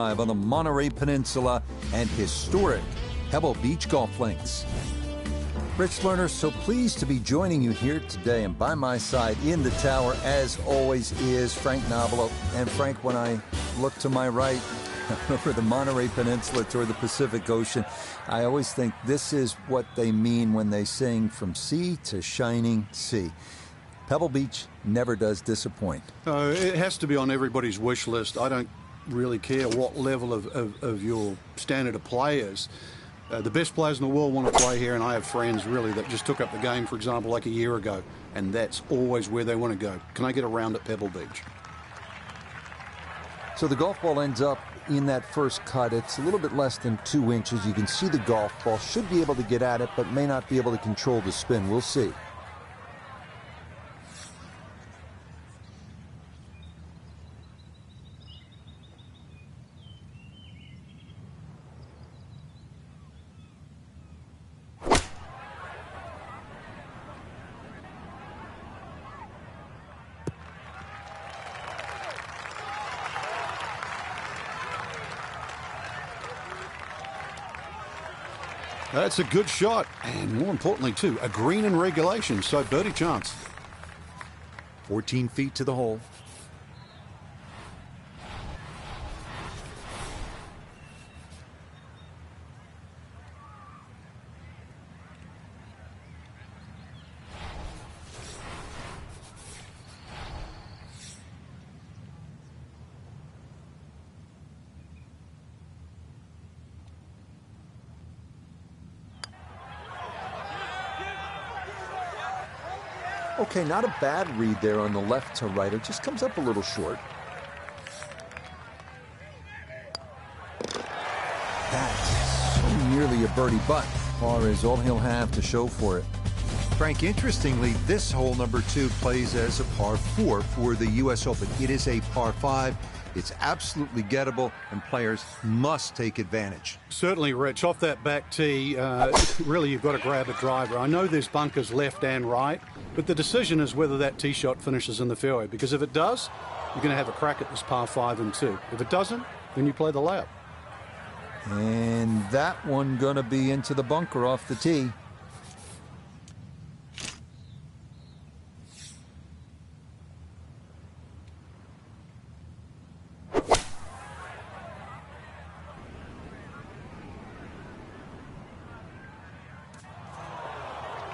on the Monterey Peninsula and historic Pebble Beach golf links. Rich Lerner, so pleased to be joining you here today, and by my side in the tower, as always, is Frank Nobilo. And Frank, when I look to my right over the Monterey Peninsula toward the Pacific Ocean, I always think this is what they mean when they sing "From Sea to Shining Sea." Pebble Beach never does disappoint. It has to be on everybody's wish list. I don't really care what level of your standard of play is. The best players in the world want to play here, and I have friends really that just took up the game, for example, like a year ago, and that's always where they want to go. Can I get a round at Pebble Beach? So the golf ball ends up in that first cut. It's a little bit less than 2 inches. You can see the golf ball should be able to get at it, but may not be able to control the spin. We'll see. That's a good shot, and more importantly, too, a green in regulation, so birdie chance. 14 feet to the hole. Okay, not a bad read there on the left to right. It just comes up a little short. That's so nearly a birdie, but par is all he'll have to show for it. Frank, interestingly, this hole number 2 plays as a par 4 for the U.S. Open. It is a par 5. It's absolutely gettable, and players must take advantage. Certainly, Rich. Off that back tee, really you've got to grab a driver. I know there's bunkers left and right, but the decision is whether that tee shot finishes in the fairway, because if it does, you're going to have a crack at this par 5 and 2. If it doesn't, then you play the layup. And that one going to be into the bunker off the tee.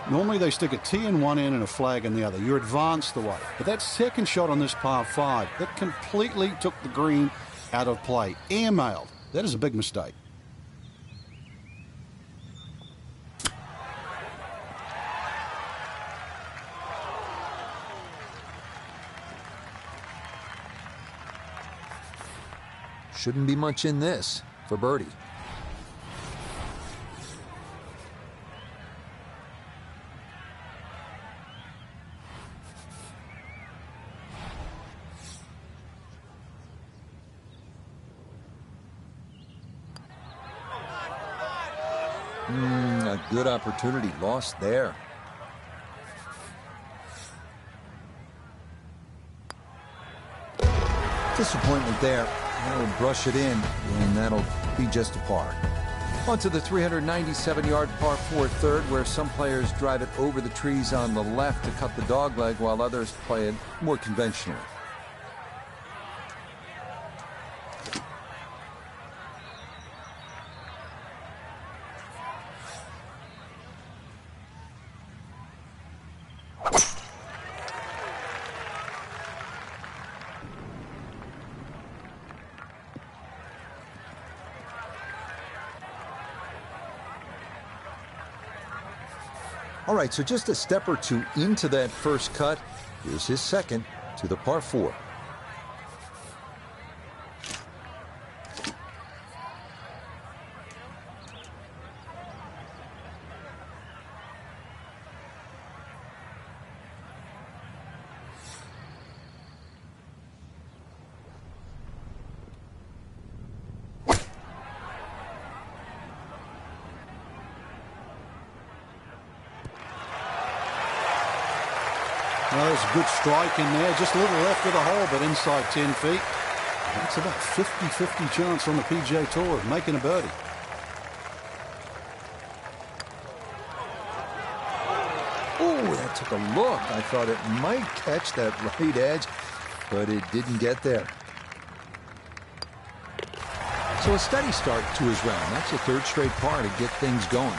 Normally they stick a tee in one end and a flag in the other. You're advanced the way. But that second shot on this par 5, that completely took the green out of play. Airmailed. That is a big mistake. Shouldn't be much in this for birdie. A good opportunity lost there. Disappointment there. That'll brush it in, and that'll be just a par. On to the 397-yard par 4 third, where some players drive it over the trees on the left to cut the dogleg, while others play it more conventionally. All right, so just a step or two into that first cut. Here's his second to the par 4. Well, there's a good strike in there. Just a little left of the hole, but inside 10 feet. It's about 50-50 chance on the PGA Tour of making a birdie. Oh, that took a look. I thought it might catch that right edge, but it didn't get there. So a steady start to his round. That's a third straight par to get things going.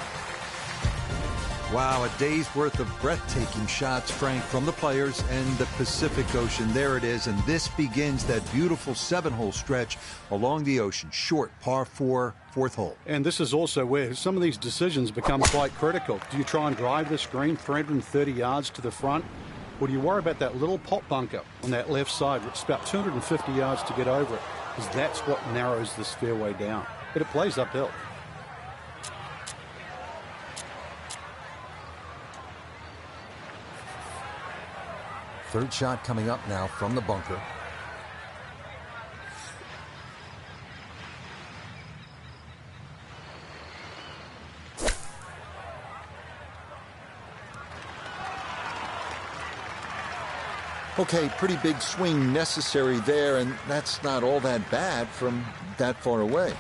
Wow, a day's worth of breathtaking shots, Frank, from the players and the Pacific Ocean. There it is, and this begins that beautiful 7-hole stretch along the ocean. Short, par 4, fourth hole. And this is also where some of these decisions become quite critical. Do you try and drive this green 330 yards to the front, or do you worry about that little pot bunker on that left side, which is about 250 yards to get over it, because that's what narrows this fairway down. But it plays uphill. Third shot coming up now from the bunker. Okay, pretty big swing necessary there, and that's not all that bad from that far away.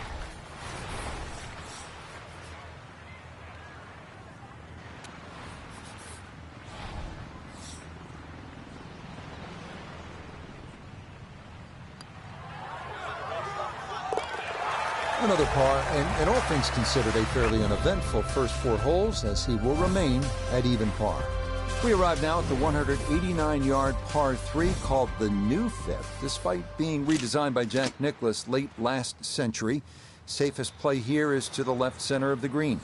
Another par, and all things considered, a fairly uneventful first 4 holes, as he will remain at even par. We arrive now at the 189-yard par 3 called the New Fifth. Despite being redesigned by Jack Nicklaus late last century, safest play here is to the left center of the green.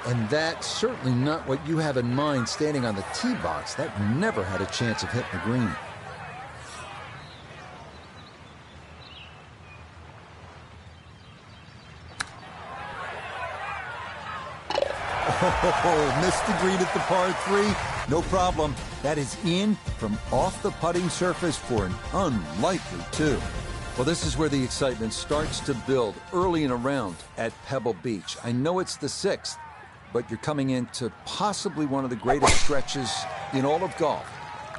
And that's certainly not what you have in mind standing on the tee box. That never had a chance of hitting the green. Oh, missed the green at the par 3. No problem. That is in from off the putting surface for an unlikely 2. Well, this is where the excitement starts to build early in a round at Pebble Beach. I know it's the 6th. But you're coming into possibly one of the greatest stretches in all of golf.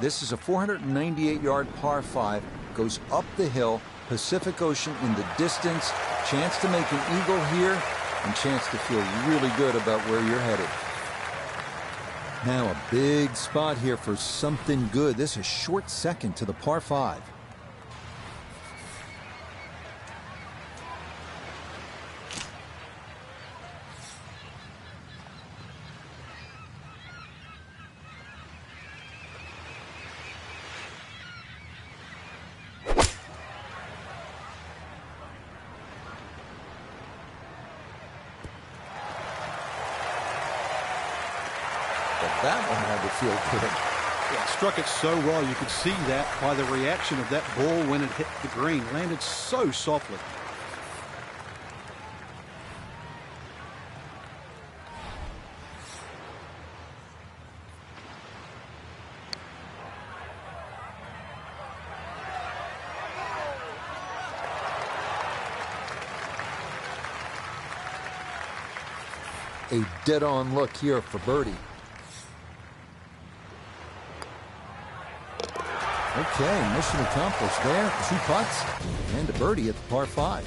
This is a 498-yard par 5, goes up the hill, Pacific Ocean in the distance, chance to make an eagle here, and chance to feel really good about where you're headed. Now a big spot here for something good. This is a short second to the par 5. That one had to feel good. Yeah, struck it so well. You could see that by the reaction of that ball when it hit the green. Landed so softly. A dead-on look here for birdie. Okay, mission accomplished there. 2 putts and a birdie at the par 5.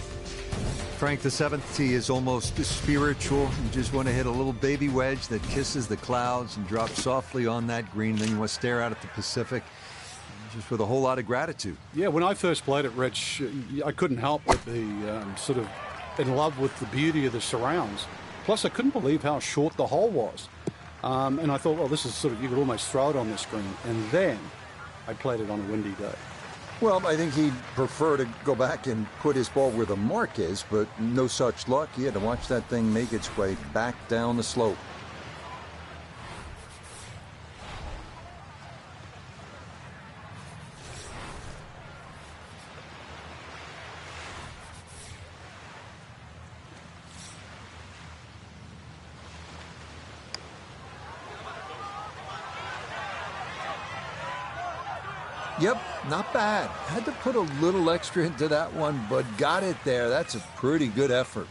Frank, the 7th tee is almost spiritual. You just want to hit a little baby wedge that kisses the clouds and drops softly on that green. Then you want to stare out at the Pacific just with a whole lot of gratitude. Yeah, when I first played at Rich, I couldn't help but be sort of in love with the beauty of the surrounds. Plus, I couldn't believe how short the hole was. And I thought, well, this is sort of, you could almost throw it on the screen. And then I played it on a windy day. Well, I think he'd prefer to go back and put his ball where the mark is, but no such luck. He had to watch that thing make its way back down the slope. Yep, not bad. Had to put a little extra into that one, but got it there. That's a pretty good effort.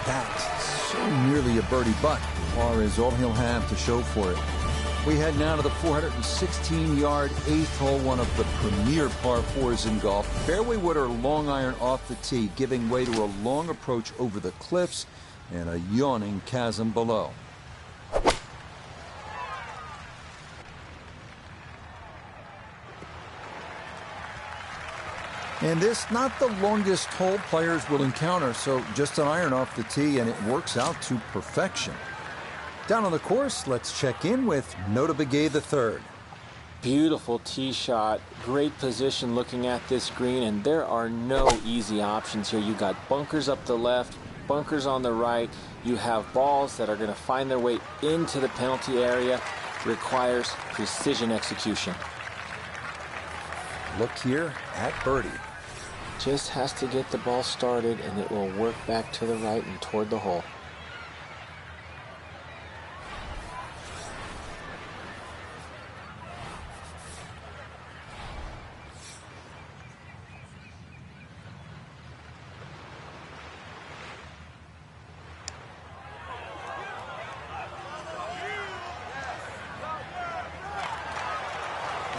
That's so nearly a birdie, but par is all he'll have to show for it. We head now to the 416-yard 8th hole, one of the premier par 4s in golf. Fairway wood or long iron off the tee, giving way to a long approach over the cliffs and a yawning chasm below. And this, not the longest hole players will encounter, so just an iron off the tee, and it works out to perfection. Down on the course, let's check in with Notah Begay III. Beautiful tee shot, great position looking at this green, and there are no easy options here. You got bunkers up the left, bunkers on the right. You have balls that are going to find their way into the penalty area. Requires precision execution. Look here at birdie. Just has to get the ball started, and it will work back to the right and toward the hole.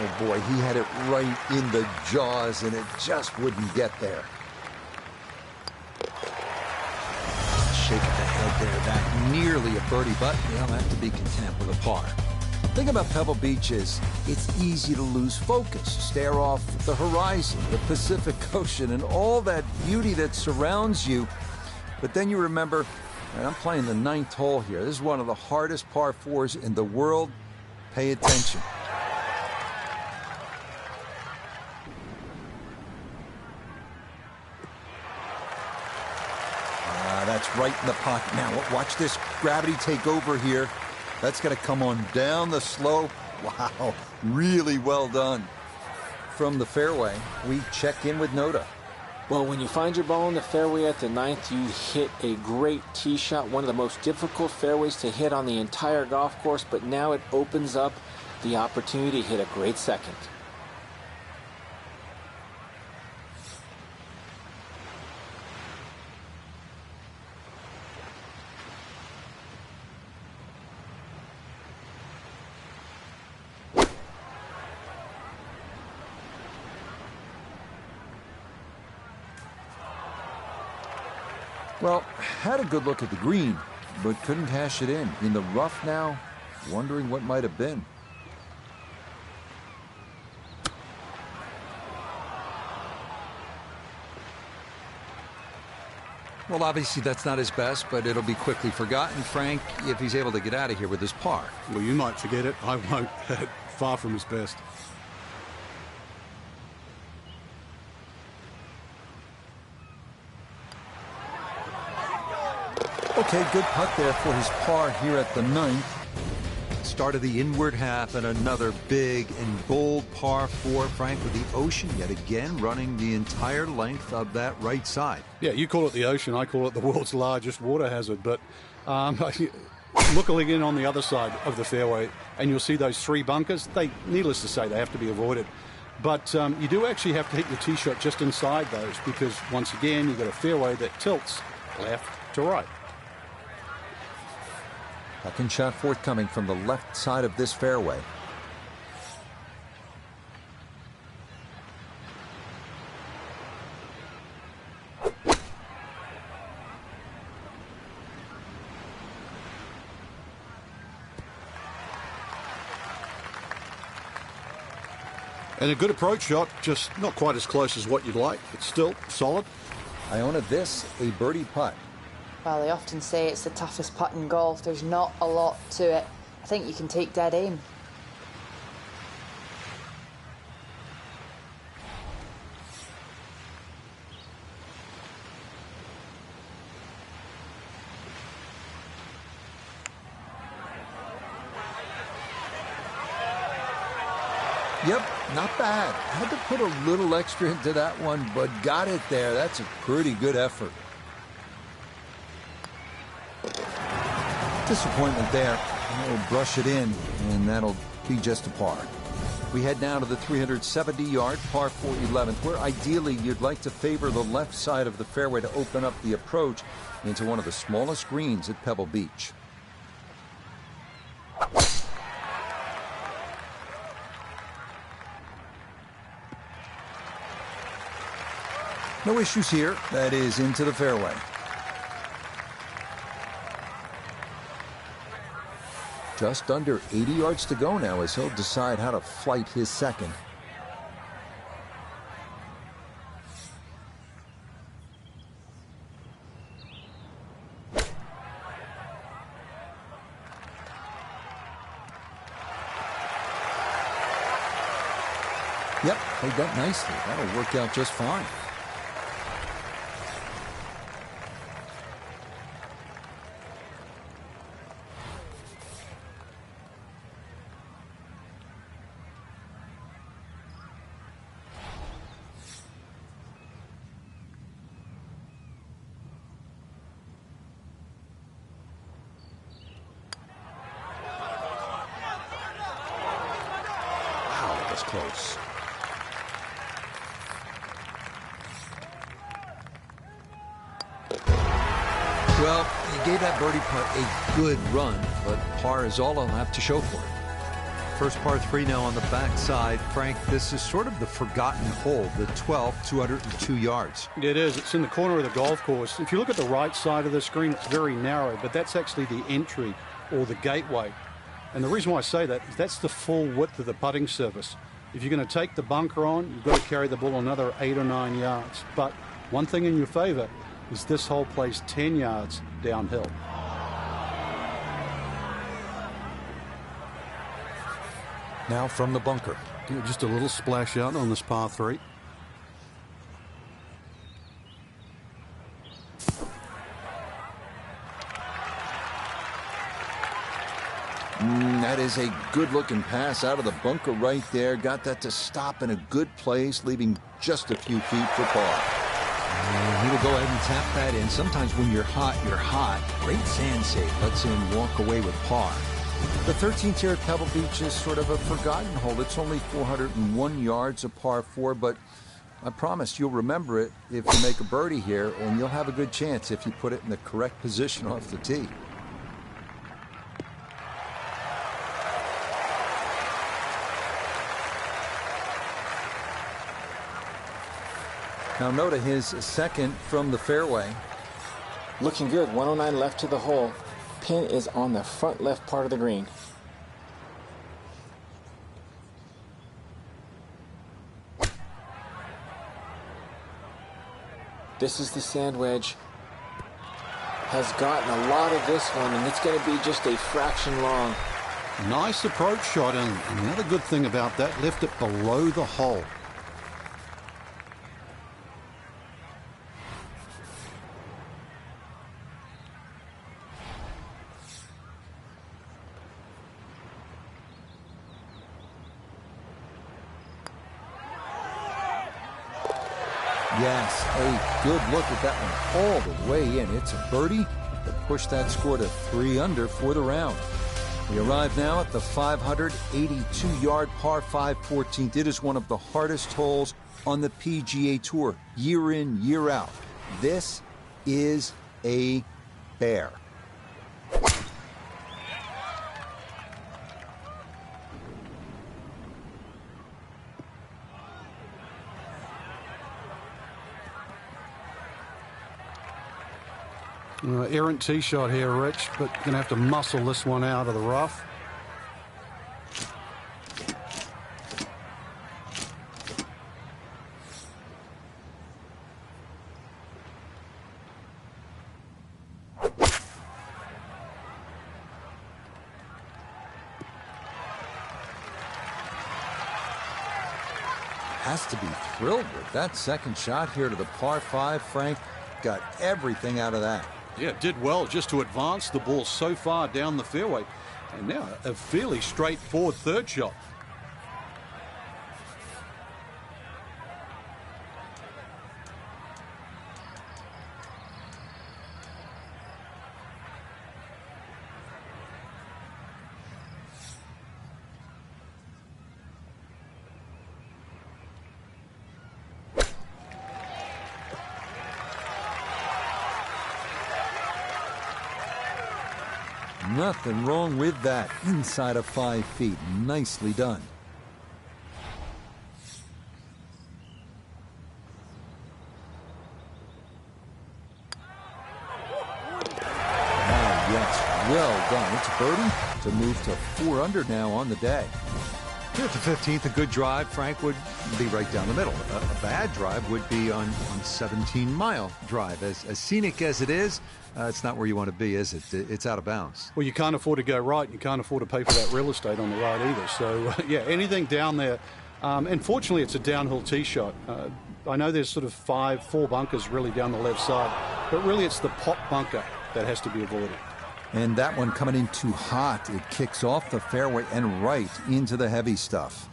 Oh boy, he had it right in the jaws, and it just wouldn't get there. Shake of the head there. That nearly a birdie, but they'll have to be content with a par. The thing about Pebble Beach is it's easy to lose focus, stare off the horizon, the Pacific Ocean, and all that beauty that surrounds you. But then you remember, and I'm playing the 9th hole here. This is one of the hardest par 4s in the world. Pay attention. That's right in the pocket. Now, watch this gravity take over here. That's going to come on down the slope. Wow, really well done. From the fairway, we check in with Notah. Well, when you find your ball in the fairway at the 9th, you hit a great tee shot, one of the most difficult fairways to hit on the entire golf course, but now it opens up the opportunity to hit a great second. Well, had a good look at the green, but couldn't cash it in the rough now, wondering what might have been. Well, obviously that's not his best, but it'll be quickly forgotten, Frank, if he's able to get out of here with his par. Well, you might forget it. I won't. Far from his best. Okay, good putt there for his par here at the 9th. Start of the inward half and another big and bold par 4, Frank, with the ocean yet again running the entire length of that right side. Yeah, you call it the ocean. I call it the world's largest water hazard. But look again on the other side of the fairway, and you'll see those 3 bunkers. Needless to say, they have to be avoided. But you do actually have to hit your tee shot just inside those, because once again, you've got a fairway that tilts left to right. Second shot forthcoming from the left side of this fairway. And a good approach shot, just not quite as close as what you'd like, but still solid. Iona, this a birdie putt. Well, they often say it's the toughest putt in golf. There's not a lot to it. I think you can take dead aim. Yep, not bad. Had to put a little extra into that one, but got it there. That's a pretty good effort. Disappointment there. He'll brush it in, and that'll be just a par. We head now to the 370-yard par 4 11th, where ideally you'd like to favor the left side of the fairway to open up the approach into one of the smallest greens at Pebble Beach. No issues here. That is into the fairway. Just under 80 yards to go now as he'll decide how to flight his second. Yep, played that nicely. That'll work out just fine. Close. Well, he gave that birdie putt a good run, but par is all he'll have to show for it. First par 3 now on the backside. Frank, this is sort of the forgotten hole, the 12th, 202 yards. It is. It's in the corner of the golf course. If you look at the right side of the screen, it's very narrow, but that's actually the entry or the gateway. And the reason why I say that is that's the full width of the putting surface. If you're going to take the bunker on, you've got to carry the ball another 8 or 9 yards. But one thing in your favor is this hole plays 10 yards downhill. Now from the bunker. Yeah, just a little splash out on this par 3. That is a good-looking pass out of the bunker right there. Got that to stop in a good place, leaving just a few feet for par. And he'll go ahead and tap that in. Sometimes when you're hot, you're hot. Great sand save. Lets him walk away with par. The 13th here at Pebble Beach is sort of a forgotten hole. It's only 401 yards of par 4, but I promise you'll remember it if you make a birdie here, and you'll have a good chance if you put it in the correct position off the tee. Now Notah his second from the fairway. Looking good. 109 left to the hole. Pin is on the front left part of the green. This is the sand wedge. Has gotten a lot of this one, and it's going to be just a fraction long. Nice approach shot, and the other good thing about that, left it below the hole. Yes, a good look at that one all the way in. It's a birdie to push that score to 3 under for the round. We arrive now at the 582-yard par 5 14th. It is one of the hardest holes on the PGA Tour, year in, year out. This is a bear. Errant tee shot here, Rich, but going to have to muscle this one out of the rough. Has to be thrilled with that second shot here to the par 5. Frank got everything out of that. Yeah, did well just to advance the ball so far down the fairway. And now a fairly straightforward third shot. Nothing wrong with that. Inside of 5 feet. Nicely done. Well done. It's birdie to move to 4 under now on the day. Here at the 15th, a good drive, Frank, would be right down the middle. A bad drive would be on 17-mile drive. As scenic as it is, it's not where you want to be, is it? It's out of bounds. Well, you can't afford to go right, and you can't afford to pay for that real estate on the right either. So, yeah, anything down there. And fortunately, it's a downhill tee shot. I know there's sort of 4 bunkers really down the left side, but really it's the pop bunker that has to be avoided. And that one coming in too hot. It kicks off the fairway and right into the heavy stuff.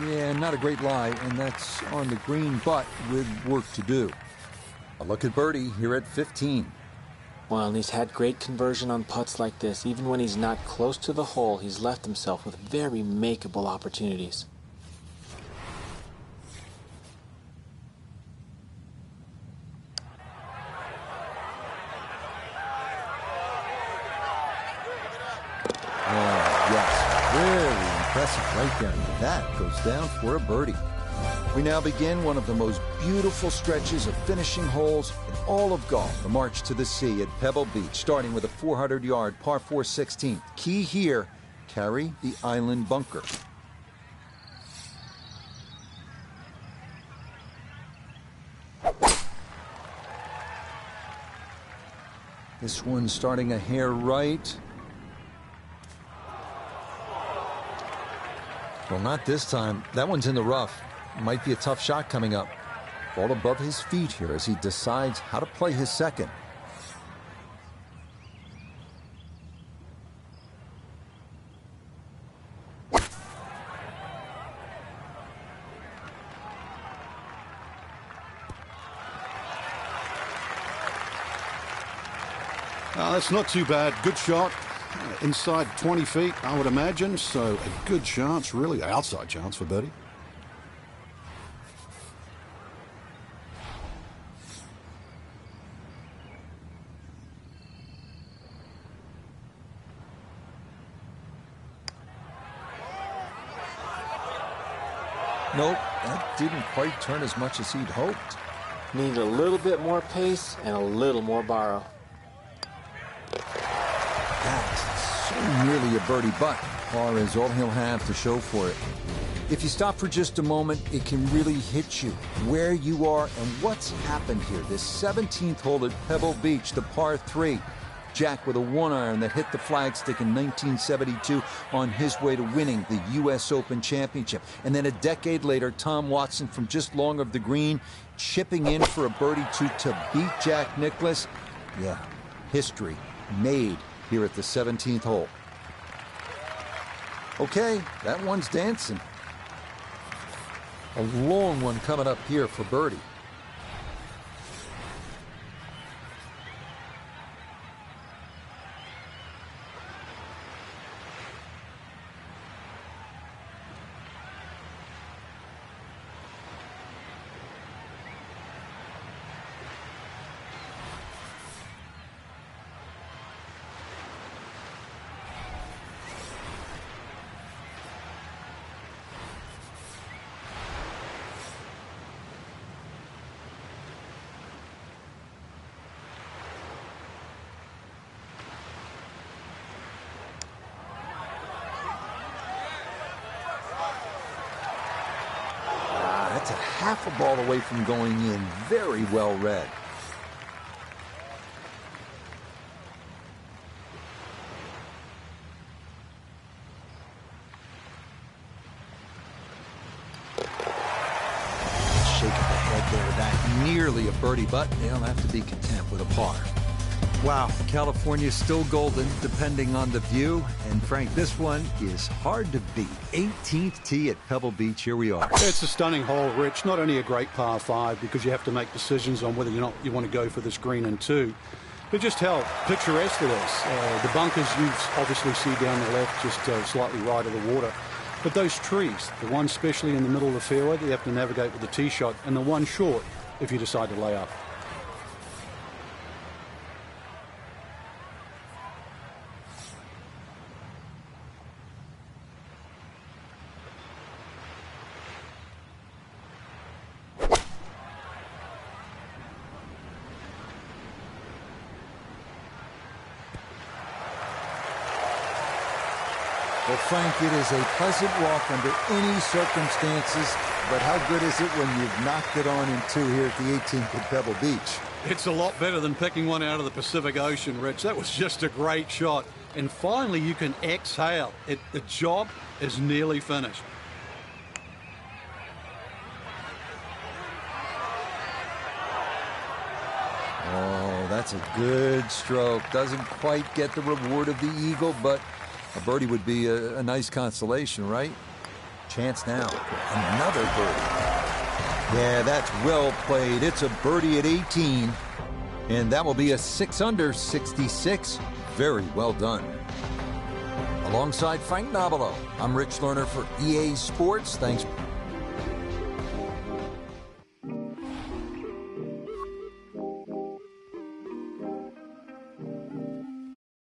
Yeah, not a great lie, and that's on the green, but with work to do. A look at birdie here at 15. Well, and he's had great conversion on putts like this. Even when he's not close to the hole, he's left himself with very makeable opportunities. Oh, yes, very impressive right there. That goes down for a birdie. We now begin one of the most beautiful stretches of finishing holes in all of golf, the march to the sea at Pebble Beach, starting with a 400-yard par 4 16th. Key here, carry the island bunker. This one starting a hair right. Well, not this time. That one's in the rough. Might be a tough shot coming up. Ball above his feet here as he decides how to play his second. That's not too bad. Good shot. Inside 20 feet, I would imagine. So a good chance, really. Outside chance for birdie. Nope, that didn't quite turn as much as he'd hoped. Needed a little bit more pace and a little more borrow. That's so nearly a birdie, but par is all he'll have to show for it. If you stop for just a moment, it can really hit you where you are and what's happened here. This 17th hole at Pebble Beach, the par 3. Jack with a 1-iron that hit the flagstick in 1972 on his way to winning the U.S. Open Championship. And then a decade later, Tom Watson from just long of the green, chipping in for a birdie to beat Jack Nicklaus. Yeah, history made here at the 17th hole. Okay, that one's dancing. A long one coming up here for birdie. That's a half a ball away from going in. Very well read. Shake of the head there. That nearly a birdie, but they'll have to be content with a par. Wow, California's still golden, depending on the view. And, Frank, this one is hard to beat. 18th tee at Pebble Beach. Here we are. It's a stunning hole, Rich. Not only a great par 5 because you have to make decisions on whether or not you want to go for this green in 2. But just how picturesque it is. The bunkers you obviously see down the left, just slightly right of the water. But those trees, the one especially in the middle of the fairway that you have to navigate with the tee shot, and the one short if you decide to lay up. Well, Frank, it is a pleasant walk under any circumstances, but how good is it when you've knocked it on in two here at the 18th at Pebble Beach? It's a lot better than picking one out of the Pacific Ocean, Rich. That was just a great shot. And finally, you can exhale. The job is nearly finished. Oh, that's a good stroke. Doesn't quite get the reward of the eagle, but a birdie would be a nice consolation, right? Chance now for another birdie. Yeah, that's well played. It's a birdie at 18, and that will be a 6 under 66. Very well done. Alongside Frank Nobilo, I'm Rich Lerner for EA Sports. Thanks.